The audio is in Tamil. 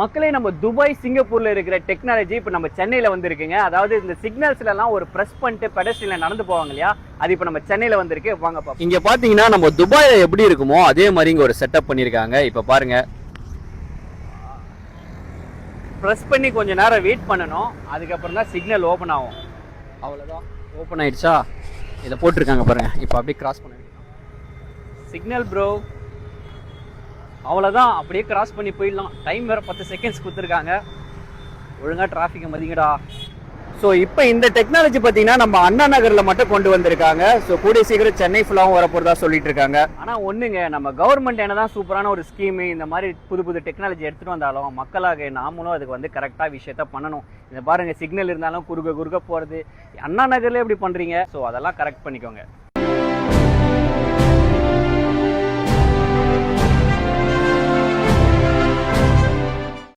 மக்களே நம்ம துபாய் சிங்கப்பூர்ல இருக்கிற டெக்னாலஜி இப்போ நம்ம சென்னையில வந்திருக்குங்க. அதாவது இந்த சிக்னல்ஸ்ல எல்லாம் ஒரு பிரஸ் பண்ணிட்டு பெடஸ்ட்ரியன்ல நடந்து போவாங்க இல்லையா, அது இப்போ நம்ம சென்னையில வந்திருக்கு. வாங்க பாப்போம். இங்க பாத்தீங்கன்னா நம்ம துபாயில எப்படி இருக்குமோ அதே மாதிரி இங்க ஒரு செட்டப் பண்ணிருக்காங்க. இப்போ பாருங்க, பிரஸ் பண்ணி கொஞ்ச நேரம் வெயிட் பண்ணணும், அதுக்கப்புறம் தான் சிக்னல் ஓபன் ஆகும். அவ்வளவுதான், ஓபன் ஆயிடுச்சா, இதை போட்டிருக்காங்க பாருங்க. இப்போ அப்படியே கிராஸ் பண்ண சிக்னல் ப்ரோ, அவ்வளோதான், அப்படியே கிராஸ் பண்ணி போயிடலாம். டைம் வேறு 10 செகண்ட்ஸ் கொடுத்துருக்காங்க. ஒழுங்காக டிராஃபிக்கை மதிங்கடா. ஸோ இப்போ இந்த டெக்னாலஜி பார்த்தீங்கன்னா நம்ம அண்ணா நகரில் மட்டும் கொண்டு வந்திருக்காங்க. ஸோ கூடிய சீக்கிரம் சென்னை ஃபுல்லாகவும் வரப்போறதா சொல்லிட்டு இருக்காங்க. ஆனால் ஒன்றுங்க, நம்ம கவர்மெண்ட் என்னதான் சூப்பரான ஒரு ஸ்கீமு இந்த மாதிரி புது புது டெக்னாலஜி எடுத்துகிட்டு வந்தாலும் மக்களாக நாமளும் அதுக்கு வந்து கரெக்டாக விஷயத்த பண்ணணும். இதை பாருங்கள், சிக்னல் இருந்தாலும் குறுக்க போகிறது. அண்ணா நகர்லேயே எப்படி பண்ணுறீங்க? ஸோ அதெல்லாம் கரெக்ட் பண்ணிக்கோங்க.